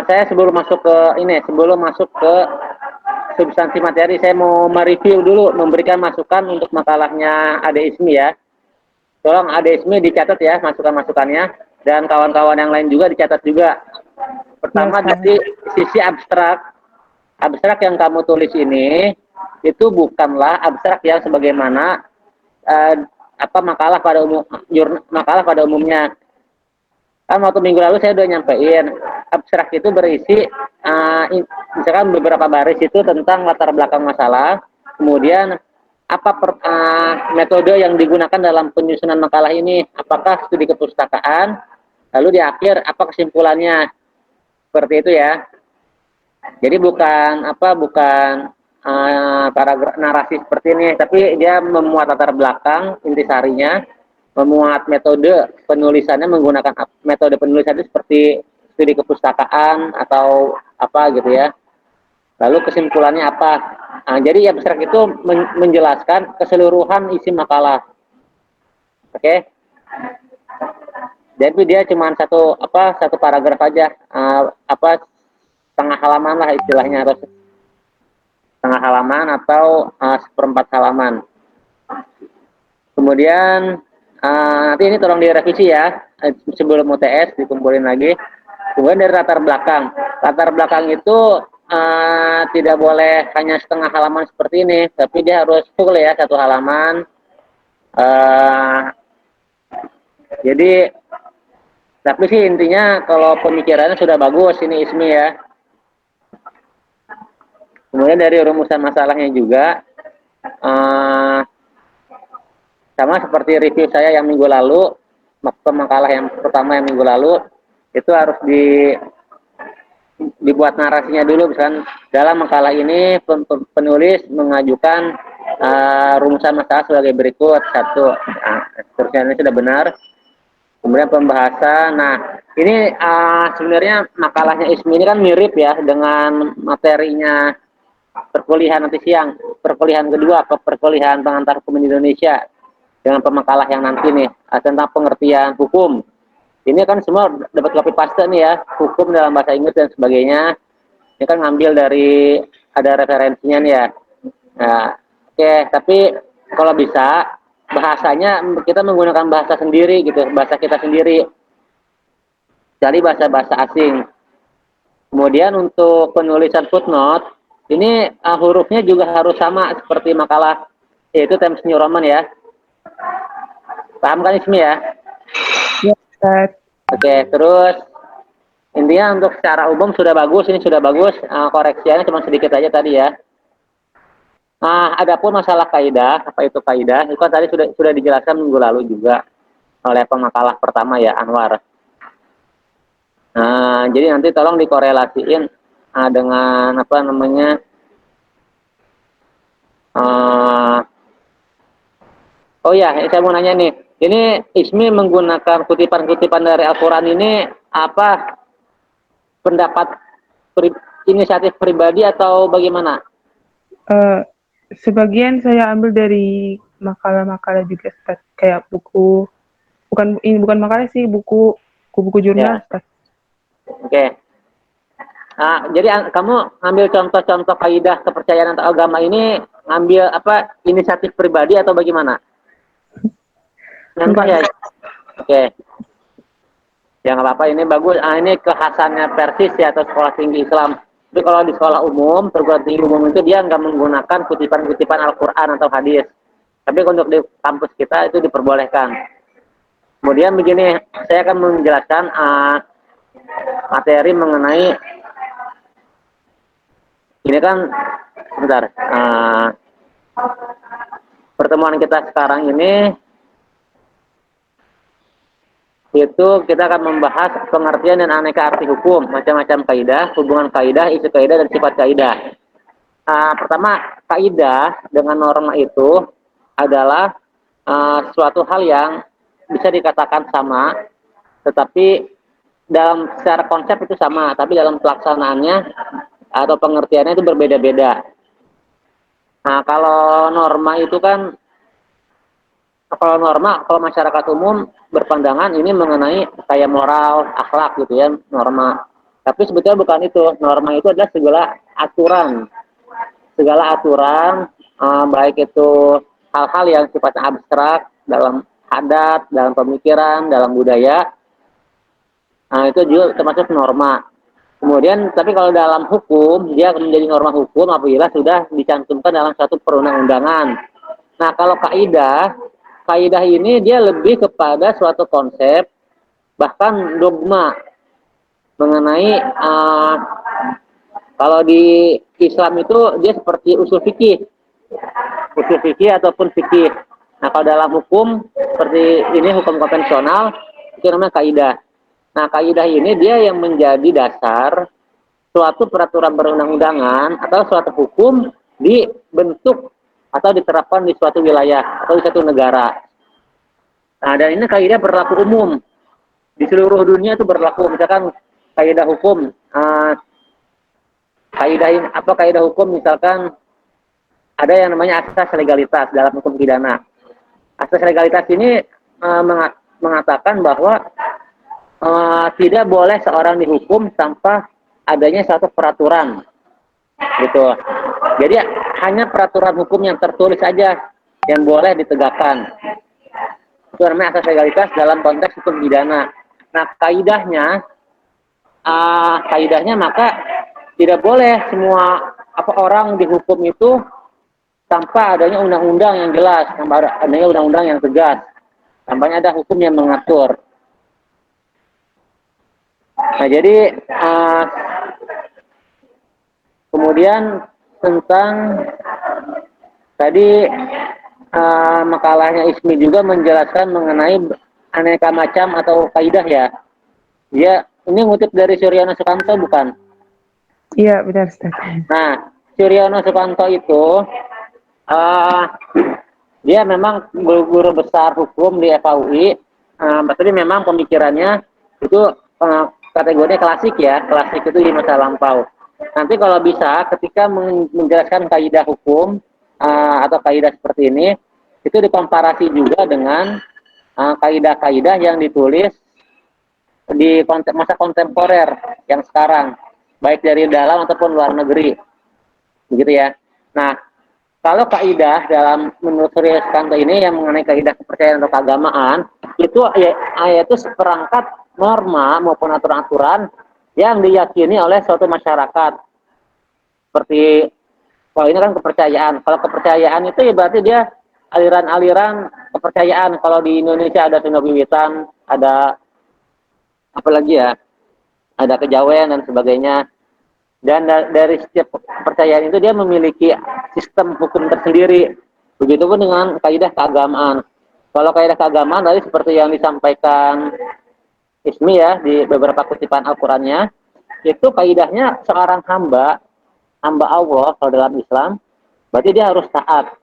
saya sebelum masuk ke substansi materi, saya mau mereview dulu, memberikan masukan untuk makalahnya Ade Ismi ya. Tolong Ade Ismi dicatat ya masukan-masukannya, dan kawan-kawan yang lain juga dicatat juga. Ya, Pertama Ustaz. dari sisi abstrak, abstrak yang kamu tulis ini itu bukanlah abstrak yang sebagaimana makalah pada umumnya. Kan waktu minggu lalu saya udah nyampein abstrak itu berisi misalkan beberapa baris itu tentang latar belakang masalah, kemudian apa metode yang digunakan dalam penyusunan makalah ini, apakah studi kepustakaan, lalu di akhir apa kesimpulannya, seperti itu ya. Jadi bukan paragraf narasi seperti ini, tapi dia memuat latar belakang intisarinya, memuat metode penulisannya, menggunakan metode penulisannya seperti studi kepustakaan atau apa gitu ya. Lalu kesimpulannya apa? Nah, jadi abstrak itu menjelaskan keseluruhan isi makalah. Oke. Jadi dia cuma satu paragraf aja, setengah halaman lah istilahnya, atau setengah halaman atau seperempat halaman. Kemudian nanti ini tolong direvisi ya, sebelum UTS dikumpulin lagi. Kemudian dari latar belakang. Latar belakang itu tidak boleh hanya setengah halaman seperti ini, tapi dia harus full ya, satu halaman. Jadi, tapi sih intinya kalau pemikirannya sudah bagus ini Ismi ya. Kemudian dari rumusan masalahnya juga, sama seperti review saya yang minggu lalu, makalah yang pertama yang minggu lalu, itu harus dibuat narasinya dulu. Misalkan dalam makalah ini penulis mengajukan rumusan masalah sebagai berikut. Satu, terusnya ini sudah benar. Kemudian pembahasan. Nah, ini sebenarnya makalahnya Ismi ini kan mirip ya dengan materinya perkuliahan nanti siang, perkuliahan kedua, perkuliahan pengantar hukum Indonesia, dengan pemakalah yang nanti nih tentang pengertian hukum. Ini kan semua dapat copy paste nih ya, hukum dalam bahasa Inggris dan sebagainya. Ini kan ngambil dari ada referensinya nih ya. Nah, oke, tapi kalau bisa bahasanya kita menggunakan bahasa sendiri gitu, bahasa kita sendiri. Cari bahasa-bahasa asing. Kemudian untuk penulisan footnote, ini hurufnya juga harus sama seperti makalah, yaitu Times New Roman ya. Paham kan Ismi ya? Ya, Ustaz. Oke, terus intinya untuk secara umum sudah bagus, ini sudah bagus. Koreksinya cuma sedikit aja tadi ya. Nah, adapun masalah kaidah, apa itu kaidah? Itu kan tadi sudah dijelaskan minggu lalu juga oleh pemakalah pertama ya, Anwar. Nah, jadi nanti tolong dikorelasiin dengan apa namanya? Oh ya, saya mau nanya nih. Ini Ismi menggunakan kutipan-kutipan dari Al-Quran ini apa pendapat inisiatif pribadi atau bagaimana? Sebagian saya ambil dari makalah-makalah juga, Ustaz. Kayak buku, bukan makalah sih, buku Ya, jurnal, Ustaz. oke. Nah, jadi kamu ambil contoh-contoh kaidah kepercayaan atau agama ini ngambil apa inisiatif pribadi atau bagaimana? Contoh Enggak, ya. Oke. Ya nggak apa-apa, ini bagus. Ini kekhasannya Persis ya, atau sekolah tinggi Islam. Tapi kalau di sekolah umum, perguruan tinggi umum itu dia nggak menggunakan kutipan-kutipan Al-Quran atau hadis. Tapi untuk di kampus kita itu diperbolehkan. Kemudian begini, saya akan menjelaskan materi mengenai ini kan, sebentar. Pertemuan kita sekarang ini itu kita akan membahas pengertian dan aneka arti hukum, macam-macam kaidah, hubungan kaidah, isu kaidah, dan sifat kaidah. Pertama, kaidah dengan norma itu adalah suatu hal yang bisa dikatakan sama, tetapi dalam secara konsep itu sama, tapi dalam pelaksanaannya atau pengertiannya itu berbeda-beda. Nah, kalau masyarakat umum berpandangan ini mengenai kayak moral, akhlak gitu ya, norma. Tapi sebetulnya bukan itu. Norma itu adalah segala aturan, baik itu hal-hal yang sifatnya abstrak dalam adat, dalam pemikiran, dalam budaya. Itu juga termasuk norma. Kemudian, tapi kalau dalam hukum, dia akan menjadi norma hukum apabila sudah dicantumkan dalam satu perundang-undangan. Nah, kalau kaidah ini dia lebih kepada suatu konsep, bahkan dogma mengenai kalau di Islam itu dia seperti usul fikih ataupun fikih. Nah, kalau dalam hukum seperti ini hukum konvensional itu namanya kaidah. Nah, kaidah ini dia yang menjadi dasar suatu peraturan perundang-undangan atau suatu hukum dibentuk atau diterapkan di suatu wilayah atau di suatu negara. Nah, dan ini kaidah berlaku umum di seluruh dunia itu berlaku. Misalkan kaidah hukum, kaidah hukum misalkan ada yang namanya asas legalitas dalam hukum pidana. Asas legalitas ini mengatakan bahwa tidak boleh seorang dihukum tanpa adanya satu peraturan, gitu. Jadi hanya peraturan hukum yang tertulis saja yang boleh ditegakkan. Itu namanya asas legalitas dalam konteks hukum pidana. Nah, kaidahnya maka tidak boleh semua orang dihukum itu tanpa adanya undang-undang yang jelas, tanpa adanya undang-undang yang tegas, tanpa ada hukum yang mengatur. Nah, jadi kemudian tentang tadi makalahnya Ismi juga menjelaskan mengenai aneka macam atau kaidah ya. Dia ini ngutip dari Suryono Sukanto bukan? Iya, benar, Ustaz. Nah, Suryono Sukanto itu dia memang guru besar hukum di FAUI. Berarti memang pemikirannya itu kategorinya klasik ya. Klasik itu di masa lampau. Nanti kalau bisa ketika menjelaskan kaidah hukum atau kaidah seperti ini, itu dikomparasi juga dengan kaidah-kaidah yang ditulis di masa kontemporer yang sekarang, baik dari dalam ataupun luar negeri, begitu ya. Nah, kalau kaidah dalam menurut Surya Sukanto ini yang mengenai kaidah kepercayaan atau keagamaan, itu yaitu seperangkat norma maupun aturan-aturan yang diyakini oleh suatu masyarakat. Seperti kalau ini kan kepercayaan. Kalau kepercayaan itu ya berarti dia aliran-aliran kepercayaan. Kalau di Indonesia ada Sunda Wiwitan, ada apalagi ya, ada kejawen dan sebagainya. Dan dari setiap kepercayaan itu dia memiliki sistem hukum tersendiri. Begitupun dengan kaidah keagamaan. Kalau kaidah keagamaan tadi seperti yang disampaikan Ismi ya di beberapa kutipan Al-Qur'annya, itu kaidahnya seorang hamba Allah kalau dalam Islam, berarti dia harus taat.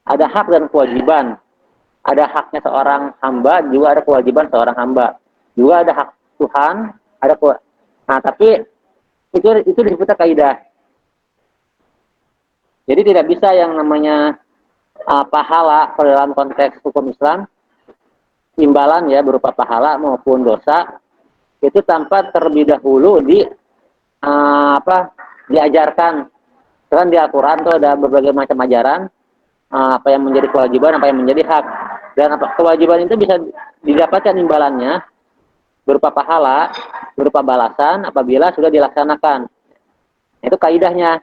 Ada hak dan kewajiban. Ada haknya seorang hamba, juga ada kewajiban seorang hamba. Juga ada hak Tuhan, ada Nah, tapi itu disebutnya kaidah. Jadi tidak bisa yang namanya pahala kalau dalam konteks hukum Islam, imbalan ya berupa pahala maupun dosa itu tanpa terlebih dahulu diajarkan. Kan di Al-Quran tuh ada berbagai macam ajaran, apa yang menjadi kewajiban, apa yang menjadi hak. Dan kewajiban itu bisa didapatkan imbalannya berupa pahala, berupa balasan apabila sudah dilaksanakan. Itu kaidahnya.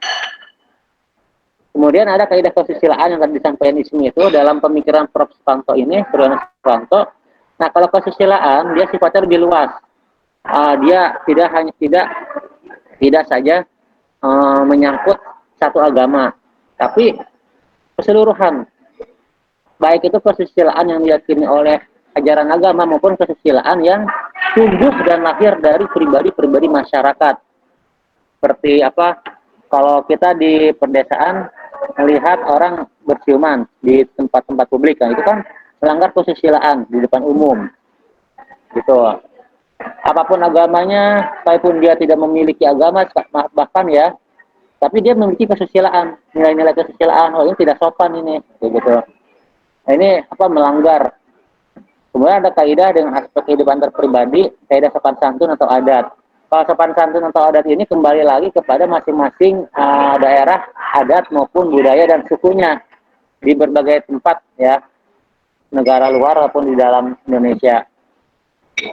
Kemudian ada kaidah kesusilaan yang tadi disampaikan Ismi itu dalam pemikiran Prof. Sukanto ini, Suryono Sukanto. Nah, kalau kesusilaan dia sifatnya lebih luas. Dia tidak saja menyangkut satu agama, tapi keseluruhan. Baik itu kesusilaan yang diyakini oleh ajaran agama maupun kesusilaan yang tumbuh dan lahir dari pribadi-pribadi masyarakat. Seperti kalau kita di pedesaan melihat orang berciuman di tempat-tempat publik, kan itu kan melanggar kesusilaan di depan umum. Gitu. Apapun agamanya, walaupun dia tidak memiliki agama bahkan ya, tapi dia memiliki kesusilaan, nilai-nilai kesusilaan. Oh, ini tidak sopan ini, gitu. Nah, ini melanggar. Kemudian ada kaidah dengan aspek kehidupan terpribadi, kaidah sopan santun atau adat. Kalau sopan santun atau adat ini kembali lagi kepada masing-masing daerah, adat maupun budaya dan sukunya di berbagai tempat ya, negara luar maupun di dalam Indonesia.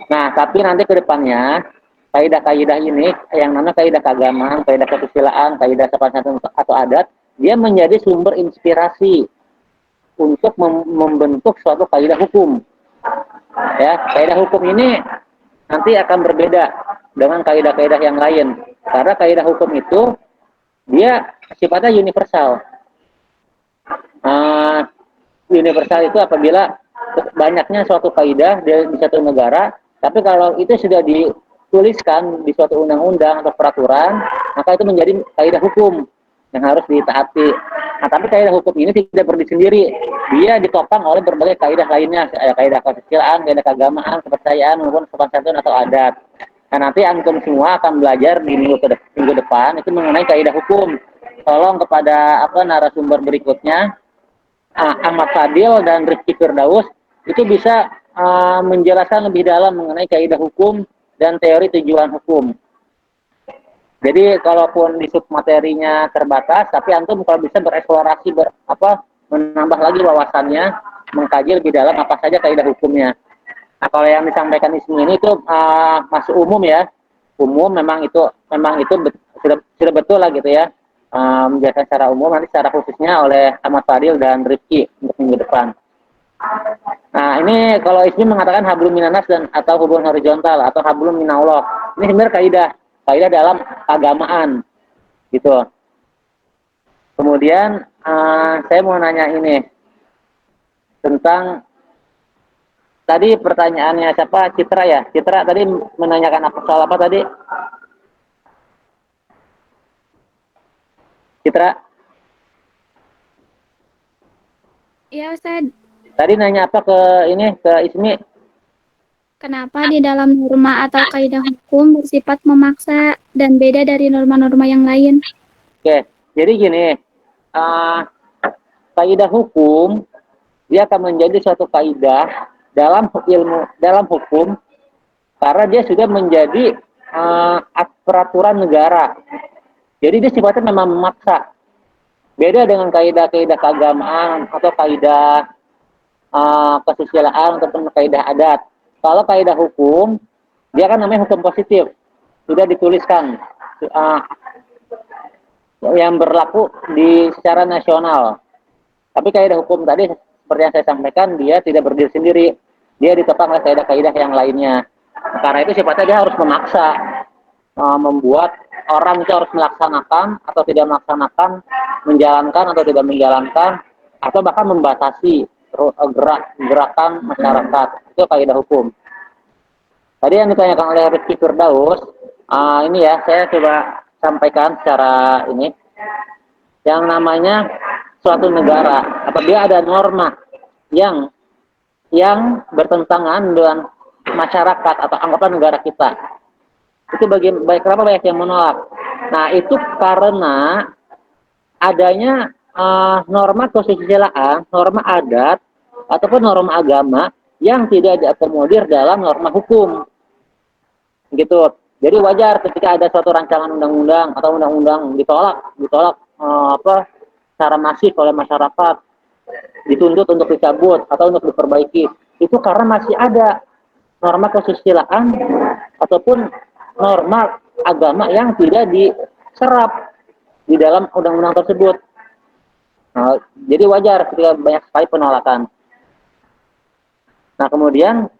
Nah, tapi nanti ke depannya kaidah-kaidah ini yang namanya kaidah keagamaan, kaidah kesusilaan, kaidah sopan santun atau adat, dia menjadi sumber inspirasi untuk membentuk suatu kaidah hukum. Ya, kaidah hukum ini nanti akan berbeda dengan kaidah-kaidah yang lain. Karena kaidah hukum itu dia sifatnya universal. Uh, Universal itu apabila banyaknya suatu kaidah di satu negara, tapi kalau itu sudah dituliskan di suatu undang-undang atau peraturan, maka itu menjadi kaidah hukum yang harus ditaati. Nah, tapi kaidah hukum ini tidak berdiri sendiri, dia ditopang oleh berbagai kaidah lainnya, kaidah kesusilaan, kaidah keagamaan, kepercayaan, maupun sopan santun atau adat. Nah, nanti antum semua akan belajar di minggu depan itu mengenai kaidah hukum. Tolong kepada narasumber berikutnya, Ahmad Fadil dan Rizky Firdaus itu bisa menjelaskan lebih dalam mengenai kaidah hukum dan teori tujuan hukum. Jadi kalaupun di submaterinya terbatas, tapi antum kalau bisa bereksplorasi menambah lagi wawasannya, mengkaji lebih dalam apa saja kaidah hukumnya. Nah, kalau yang disampaikan di sini itu masih umum ya, umum memang itu sudah betul lah gitu ya, menjelaskan secara umum, nanti secara khususnya oleh Ahmad Fadil dan Rizky untuk minggu depan. Nah, ini kalau Ismi mengatakan hablum minanas dan atau hubungan horizontal atau hablum minallah, ini sebenarnya kaidah dalam keagamaan gitu. Kemudian saya mau nanya ini tentang tadi pertanyaannya siapa, Citra ya, Citra tadi menanyakan soal apa tadi, Citra? Iya, Ustaz. Tadi nanya apa ke Ismi? Kenapa di dalam norma atau kaidah hukum bersifat memaksa dan beda dari norma-norma yang lain? Oke, jadi gini, kaidah hukum dia akan menjadi suatu kaidah dalam hukum karena dia sudah menjadi peraturan negara. Jadi dia sifatnya memang memaksa. Beda dengan kaidah-kaidah keagamaan atau kaidah kesusilaan ataupun kaidah adat. Kalau kaidah hukum, dia kan namanya hukum positif, sudah dituliskan yang berlaku secara nasional. Tapi kaidah hukum tadi seperti yang saya sampaikan, dia tidak berdiri sendiri, dia ditopang oleh kaidah-kaidah yang lainnya. Karena itu sifatnya dia harus memaksa, membuat orang itu harus melaksanakan atau tidak melaksanakan, menjalankan atau tidak menjalankan, atau bahkan membatasi gerakan masyarakat. Itu kaidah hukum. Tadi yang ditanyakan oleh Rizky Firdaus, ini ya saya coba sampaikan secara ini, yang namanya suatu negara apabila ada norma yang bertentangan dengan masyarakat atau anggapan negara kita, itu kenapa banyak yang menolak? Nah, itu karena adanya norma kesusilaan, norma adat, ataupun norma agama yang tidak diakomodir dalam norma hukum. Gitu. Jadi wajar ketika ada suatu rancangan undang-undang atau undang-undang ditolak secara masif oleh masyarakat, dituntut untuk dicabut atau untuk diperbaiki. Itu karena masih ada norma kesusilaan ataupun norma agama yang tidak diserap di dalam undang-undang tersebut. Nah, jadi wajar ketika banyak sekali penolakan. Nah, kemudian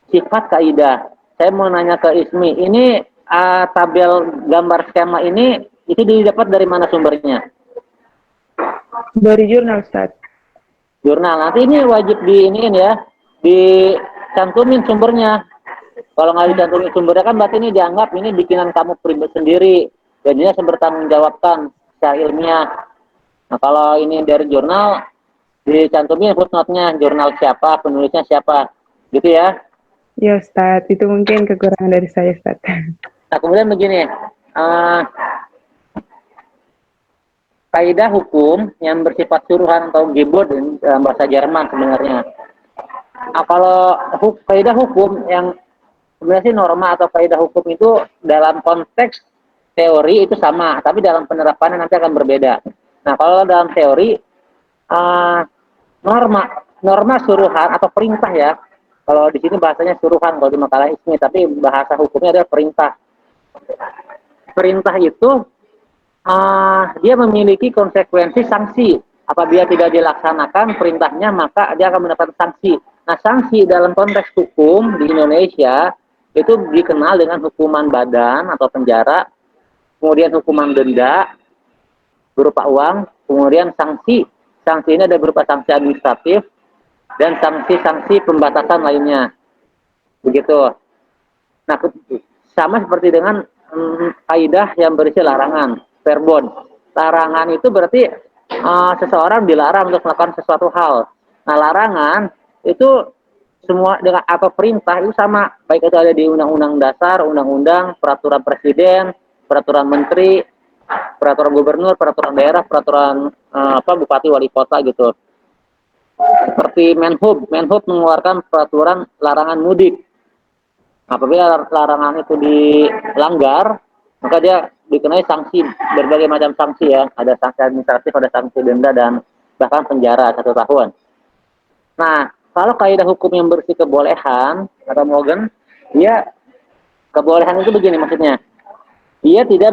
sifat kaidah. Saya mau nanya ke Ismi, ini tabel gambar skema ini itu didapat dari mana sumbernya? Dari jurnal, Ustaz. Jurnal. Nanti ini wajib dicantumin sumbernya. Kalau nggak dicantumin sumbernya kan berarti ini dianggap ini bikinan kamu pribadi sendiri. Jadinya bertanggung jawabkan secara ilmiah. Nah, kalau ini dari jurnal, dicantumin footnote-nya, jurnal siapa, penulisnya siapa. Gitu ya. Ya, Ustaz. Itu mungkin kekurangan dari saya, Ustaz. Nah, kemudian begini. Kaidah hukum yang bersifat suruhan atau Gebot dalam bahasa Jerman sebenarnya. Kalau kaidah hukum yang sebenarnya sih norma atau kaidah hukum itu dalam konteks teori itu sama, tapi dalam penerapannya nanti akan berbeda. Nah, kalau dalam teori uh, norma norma suruhan atau perintah ya. Kalau di sini bahasanya suruhan kalau di makalah ini, tapi bahasa hukumnya adalah perintah. Perintah itu dia memiliki konsekuensi sanksi. Apabila tidak dilaksanakan perintahnya, maka dia akan mendapat sanksi. Nah, sanksi dalam konteks hukum di Indonesia itu dikenal dengan hukuman badan atau penjara, kemudian hukuman denda berupa uang, kemudian sanksi. Sanksi ini ada berupa sanksi administratif dan sanksi-sanksi pembatasan lainnya. Begitu. Nah, sama seperti dengan kaidah yang berisi larangan, verbon. Larangan itu berarti seseorang dilarang untuk melakukan sesuatu hal. Nah, larangan itu semua dengan atau perintah itu sama, baik itu ada di undang-undang dasar, undang-undang, peraturan presiden, peraturan menteri, peraturan gubernur, peraturan daerah, peraturan bupati wali kota gitu. Seperti Menhub mengeluarkan peraturan larangan mudik. Apabila larangan itu dilanggar, maka dia dikenai sanksi, berbagai macam sanksi ya. Ada sanksi administratif, ada sanksi denda, dan bahkan penjara 1 tahun. Nah, kalau kaidah hukum yang bersih kebolehan, kata Morgan, dia kebolehan itu begini maksudnya. Dia tidak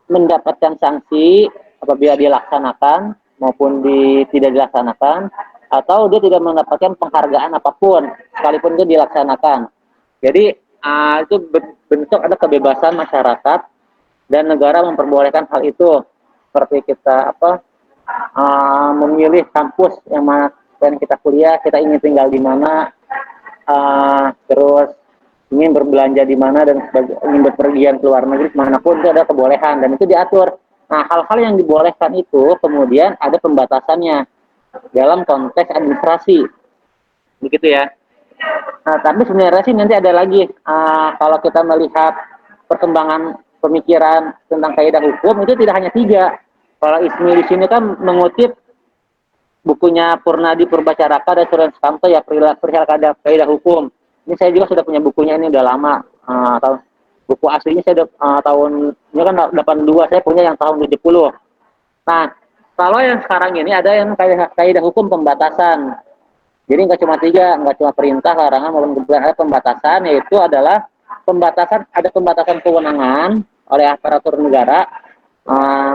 mendapatkan sanksi apabila dilaksanakan maupun tidak dilaksanakan, atau dia tidak mendapatkan penghargaan apapun sekalipun dia dilaksanakan. Jadi itu bentuk ada kebebasan masyarakat dan negara memperbolehkan hal itu, seperti kita memilih kampus yang mana kita kuliah, kita ingin tinggal di mana, terus ingin berbelanja di mana, dan ingin berpergian ke luar negeri kemanapun, itu ada kebolehan dan itu diatur. Nah, hal-hal yang dibolehkan itu kemudian ada pembatasannya dalam konteks administrasi, begitu ya. Nah, tapi sebenarnya sih nanti ada lagi, kalau kita melihat perkembangan pemikiran tentang kaidah hukum itu tidak hanya 3. Kalau Ismi di sini kan mengutip bukunya Purnadi Purbacaraka dan Suryan Sukamto ya, perihal kaidah hukum. Ini saya juga sudah punya bukunya, ini udah lama. Buku aslinya saya tahun ini kan 82, saya punya yang tahun 70. Nah, kalau yang sekarang ini ada yang kaidah hukum pembatasan. Jadi nggak cuma 3, nggak cuma perintah, larangan maupun kebebasan, ada pembatasan, yaitu adalah ada pembatasan kewenangan oleh aparatur negara.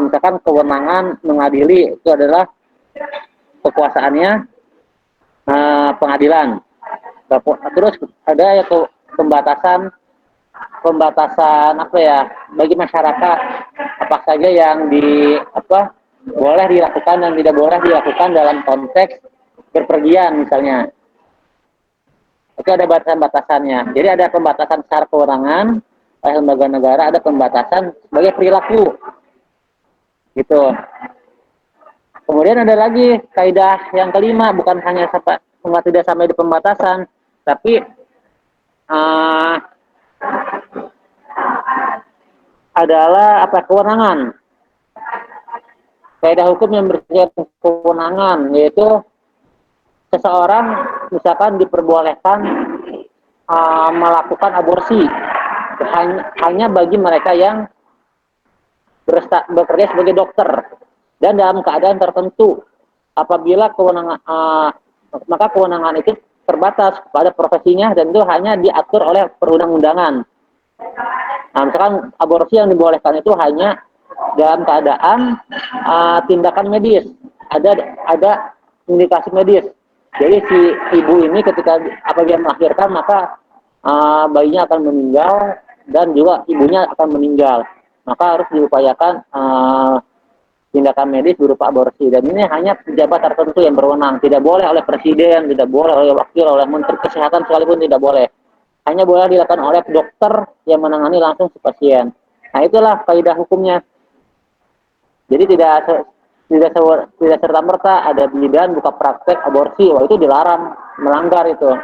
Misalkan kewenangan mengadili itu adalah kekuasaannya pengadilan. Terus ada ya pembatasan apa ya bagi masyarakat, apa saja yang boleh dilakukan dan tidak boleh dilakukan dalam konteks berpergian misalnya. Itu ada batasan-batasannya. Jadi ada pembatasan secara kewenangan oleh lembaga negara, ada pembatasan sebagai perilaku. Gitu. Kemudian ada lagi kaidah yang kelima, bukan hanya tidak sampai di pembatasan, tapi adalah kewenangan. Kaidah hukum yang bersifat kewenangan, yaitu seseorang misalkan diperbolehkan melakukan aborsi hanya bagi mereka yang bekerja sebagai dokter dan dalam keadaan tertentu. Apabila maka kewenangan itu terbatas pada profesinya dan itu hanya diatur oleh perundang-undangan. Nah, misalkan aborsi yang dibolehkan itu hanya dalam keadaan tindakan medis, ada indikasi medis. Jadi si ibu ini ketika apabila melahirkan, maka bayinya akan meninggal dan juga ibunya akan meninggal. Maka harus diupayakan tindakan medis berupa aborsi. Dan ini hanya pejabat tertentu yang berwenang. Tidak boleh oleh presiden, tidak boleh oleh wakil, oleh menteri kesehatan sekalipun tidak boleh. Hanya boleh dilakukan oleh dokter yang menangani langsung si pasien. Nah, itulah kaidah hukumnya. Jadi tidak serta-merta ada bidan buka praktek aborsi, wah itu dilarang, melanggar itu,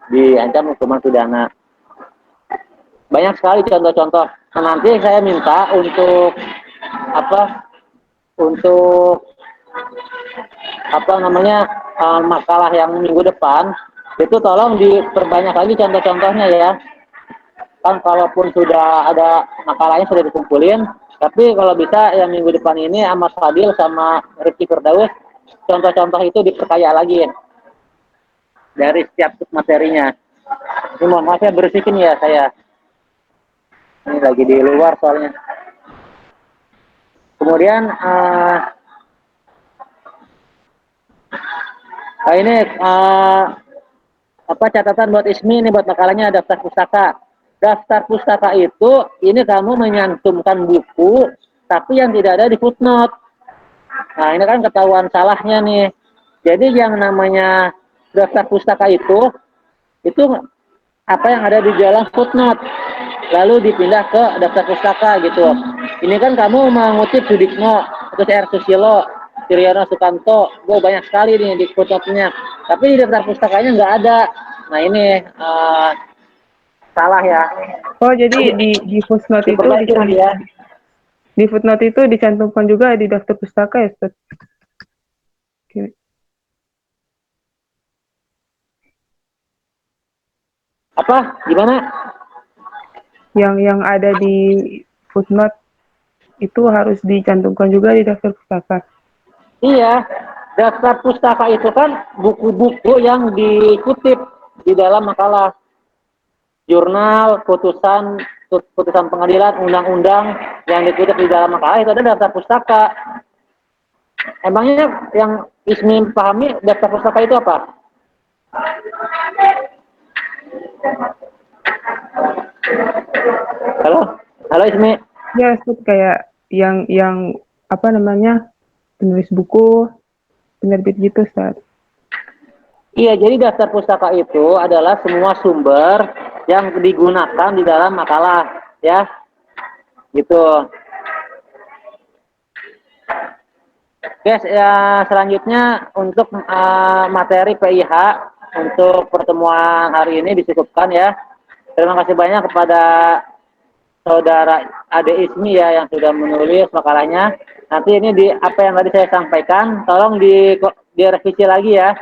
diancam hukuman pidana. Banyak sekali contoh-contoh. Nah, nanti saya minta untuk makalah yang minggu depan Itu tolong diperbanyak lagi contoh-contohnya ya. Kan kalaupun sudah ada makalahnya sudah dikumpulin, tapi kalau bisa yang minggu depan ini Ahmad Fadil sama Rifki Firdaus contoh-contoh itu diperkaya lagi dari setiap materinya. Ini mohon maaf saya bersihin ya saya. Ini lagi di luar soalnya. Kemudian ini apa catatan buat Ismi ini buat makalahnya daftar pustaka. Daftar pustaka itu ini kamu menyantumkan buku tapi yang tidak ada di footnote. Nah, ini kan ketahuan salahnya nih. Jadi yang namanya daftar pustaka itu apa yang ada di dalam footnote lalu dipindah ke daftar pustaka gitu. Ini kan kamu mengutip Sudikno, terus R. Susilo, Suryono Sukanto, banyak sekali nih di footnote-nya. Tapi di daftar pustakanya nggak ada. Nah ini salah ya. Oh, jadi di footnote itu Diperbaiki nanti ya. di footnote itu dicantumkan juga di daftar pustaka ya, Ustaz? Oke. Apa? Gimana? Yang ada di footnote itu harus dicantumkan juga di daftar pustaka. Iya, daftar pustaka itu kan buku-buku yang dikutip di dalam makalah. Jurnal, putusan pengadilan, undang-undang yang dikutip di dalam makalah itu ada daftar pustaka. Emangnya yang Ismi pahami daftar pustaka itu apa? Halo, halo Ismi. Ya, Ustaz, kayak yang apa namanya, penulis buku, penerbit gitu, Ustaz. Iya, jadi daftar pustaka itu adalah semua sumber yang digunakan di dalam makalah, ya. Gitu. Guys, ya selanjutnya untuk materi PIH untuk pertemuan hari ini disukupkan ya. Terima kasih banyak kepada saudara Ade Ismi ya yang sudah menulis makalahnya. Nanti ini di apa yang tadi saya sampaikan, tolong direvisi lagi ya.